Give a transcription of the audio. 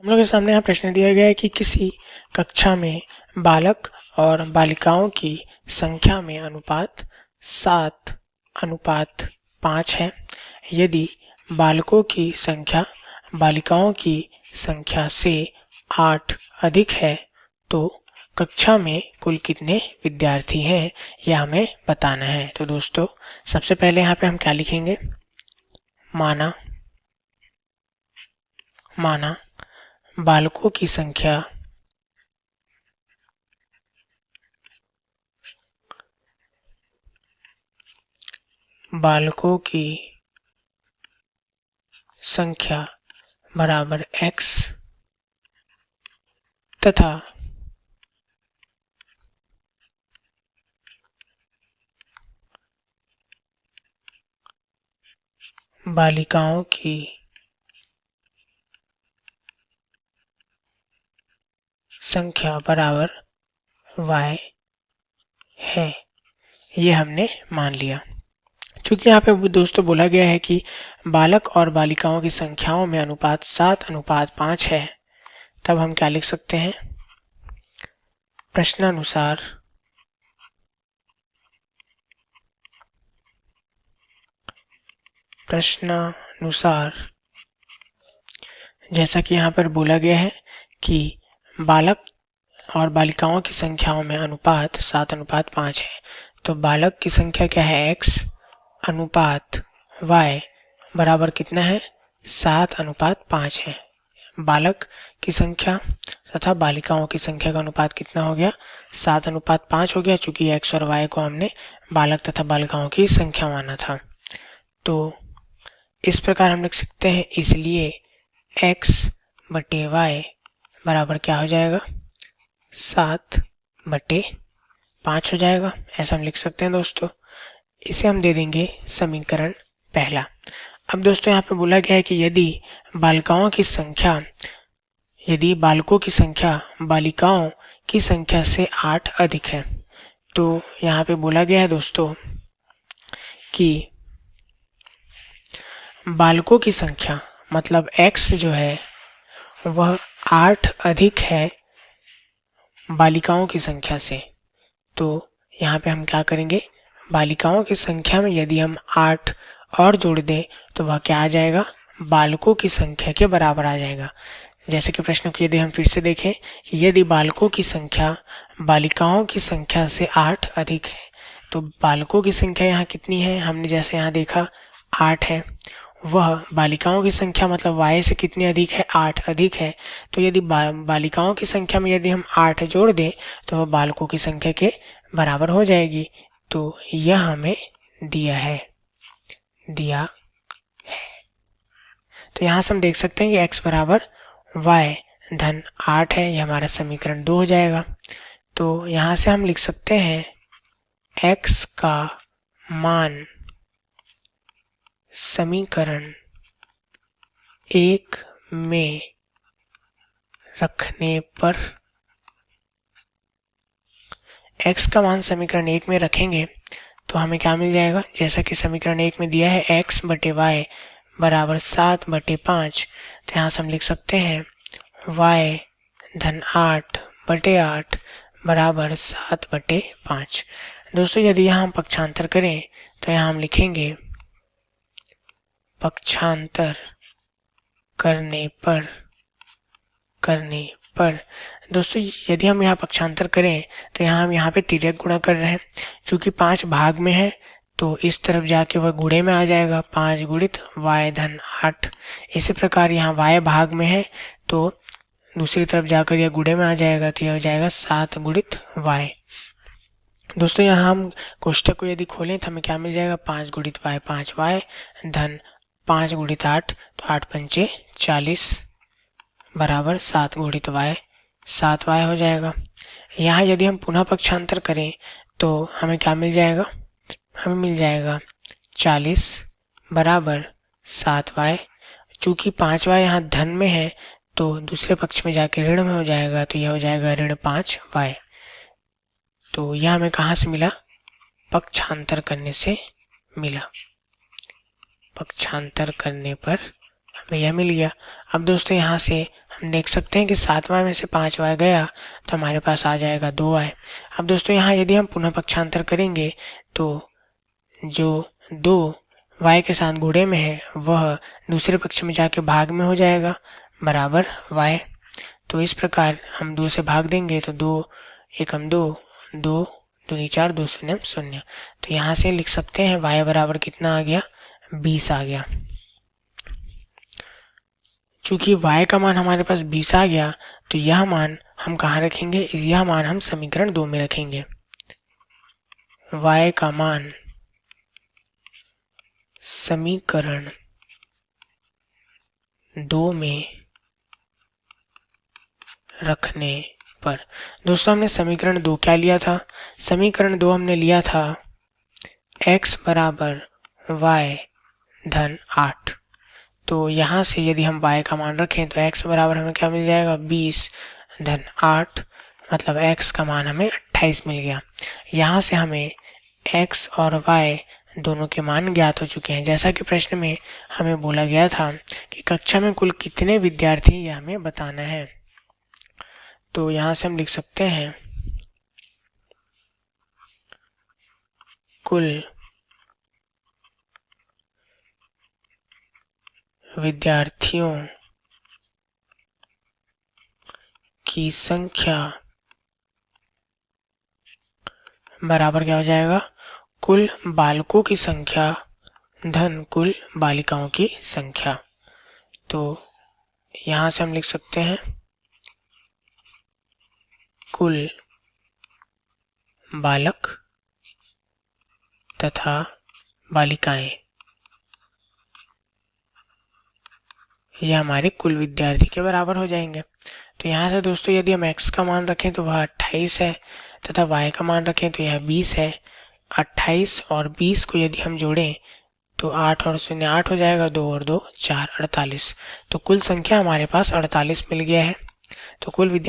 हम लोग के सामने यहाँ प्रश्न दिया गया है कि किसी कक्षा में बालक और बालिकाओं की संख्या में अनुपात 7:5 है। यदि बालकों की संख्या बालिकाओं की संख्या से 8 अधिक है तो कक्षा में कुल कितने विद्यार्थी हैं यह हमें बताना है। तो दोस्तों सबसे पहले यहाँ पे हम क्या लिखेंगे, माना बालकों की संख्या बराबर x तथा बालिकाओं की संख्या बराबर y है, ये हमने मान लिया। चूंकि यहाँ पे दोस्तों बोला गया है कि बालक और बालिकाओं की संख्याओं में अनुपात 7:5 है, तब हम क्या लिख सकते हैं, प्रश्नानुसार जैसा कि यहाँ पर बोला गया है कि बालक और बालिकाओं की संख्याओं में अनुपात 7:5 है, तो बालक की संख्या क्या है, x अनुपात y बराबर कितना है, 7:5 है। बालक की संख्या तथा बालिकाओं की संख्या का अनुपात कितना हो गया, 7:5 हो गया, चूंकि x और y को हमने बालक तथा बालिकाओं की संख्या माना था। तो इस प्रकार हम लिख सकते हैं, इसलिए x बटे y बराबर क्या हो जाएगा, 7/5 हो जाएगा। ऐसा हम लिख सकते हैं दोस्तों। इसे हम दे देंगे समीकरण पहला। अब दोस्तों यहाँ पे बोला गया है कि यदि बालकों की संख्या बालिकाओं की संख्या से 8 अधिक है, तो यहाँ पे बोला गया है दोस्तों कि बालकों की संख्या मतलब x जो है वह 8 अधिक है बालिकाओं की संख्या से। तो यहाँ पे हम क्या करेंगे, बालिकाओं की संख्या में यदि हम 8 और जोड़ दें तो वह क्या आ जाएगा, बालकों की संख्या के बराबर आ जाएगा। जैसे कि प्रश्न को यदि हम फिर से देखें कि यदि बालकों की संख्या बालिकाओं की संख्या से 8 अधिक है, तो बालकों की संख्या यहाँ कितनी है, हमने जैसे यहाँ देखा 8 है, वह बालिकाओं की संख्या मतलब y से कितनी अधिक है, 8 अधिक है। तो यदि बालिकाओं की संख्या में यदि हम 8 जोड़ दें तो वह बालकों की संख्या के बराबर हो जाएगी। तो यह हमें दिया है। तो यहाँ से हम देख सकते हैं कि x बराबर y धन 8 है, यह हमारा समीकरण 2 हो जाएगा। तो यहाँ से हम लिख सकते हैं x का मान समीकरण 1 में रखने पर, x का मान समीकरण 1 में रखेंगे तो हमें क्या मिल जाएगा, जैसा कि समीकरण 1 में दिया है x बटे y बराबर 7/5। तो यहाँ से हम लिख सकते हैं y धन 8/8 बराबर 7/5। दोस्तों यदि यहाँ हम पक्षांतर करें तो यहाँ हम लिखेंगे पक्षांतर करने पर दोस्तों यदि हम यहाँ पक्षांतर करें तो यहाँ हम यहाँ पे तिर्यक गुणा कर रहे हैं, चूंकि 5 भाग में है तो इस तरफ जाके वह गुणे में आ जाएगा, 5 गुणित y धन 8। इसी प्रकार यहाँ y भाग में है तो दूसरी तरफ जाकर यह गुणे में आ जाएगा, तो यह हो जाएगा 7 गुणित y। दोस्तों यहाँ हम कोष्ठक को यदि खोलें तो हमें क्या मिल जाएगा, 5 गुणित y 5y धन 5 गुणित 8, तो 8 पंचे 40 बराबर 7 गुणित y 7y हो जाएगा। यहाँ यदि हम पुनः पक्षांतर करें तो हमें क्या मिल जाएगा, हमें मिल जाएगा 40 बराबर 7y। चूंकि 5y यहाँ धन में है तो दूसरे पक्ष में जाके ऋण में हो जाएगा, तो यह हो जाएगा ऋण 5y। तो यह हमें कहाँ से मिला, पक्षांतर करने से मिला। पक्षांतर करने पर हमें यह मिल गया। अब दोस्तों यहाँ से हम देख सकते हैं कि 7y में से 5y गया तो हमारे पास आ जाएगा 2y। अब दोस्तों यहाँ यदि हम पुनः पक्षांतर करेंगे तो जो 2y के साथ गुणे में है वह दूसरे पक्ष में जाके भाग में हो जाएगा बराबर y। तो इस प्रकार हम 2 से भाग देंगे तो 2 एकम 2, 2 दूनी 4, 2 शून्यम 0। तो यहाँ से लिख सकते हैं y बराबर कितना आ गया, 20 आ गया। चूंकि y का मान हमारे पास 20 आ गया तो यह मान हम कहाँ रखेंगे, यह मान हम समीकरण 2 में रखेंगे। y का मान समीकरण 2 में रखने पर, दोस्तों हमने समीकरण 2 क्या लिया था, समीकरण 2 हमने लिया था x बराबर y धन 8। तो यहाँ से यदि हम y का मान रखें तो x बराबर हमें क्या मिल जाएगा, 20 धन 8, मतलब x का मान हमें 28 मिल गया। यहाँ से हमें x और y दोनों के मान ज्ञात हो चुके हैं। जैसा कि प्रश्न में हमें बोला गया था कि कक्षा में कुल कितने विद्यार्थी यह हमें बताना है। तो यहाँ से हम लिख सकते हैं कुल विद्यार्थियों की संख्या बराबर क्या हो जाएगा, कुल बालकों की संख्या धन कुल बालिकाओं की संख्या। तो यहाँ से हम लिख सकते हैं कुल बालक तथा बालिकाएं, यह हमारे कुल विद्यार्थी के बराबर हो जाएंगे। तो यहाँ से दोस्तों यदि हम x का मान रखें तो वह 28 है तथा y का मान रखें तो यह 20 है। 28 और 20 को यदि हम जोड़ें तो 8 और 0 8 हो जाएगा, 2 और 2 4, 48। तो कुल संख्या हमारे पास 48 मिल गया है। तो कुल विद्यार्थी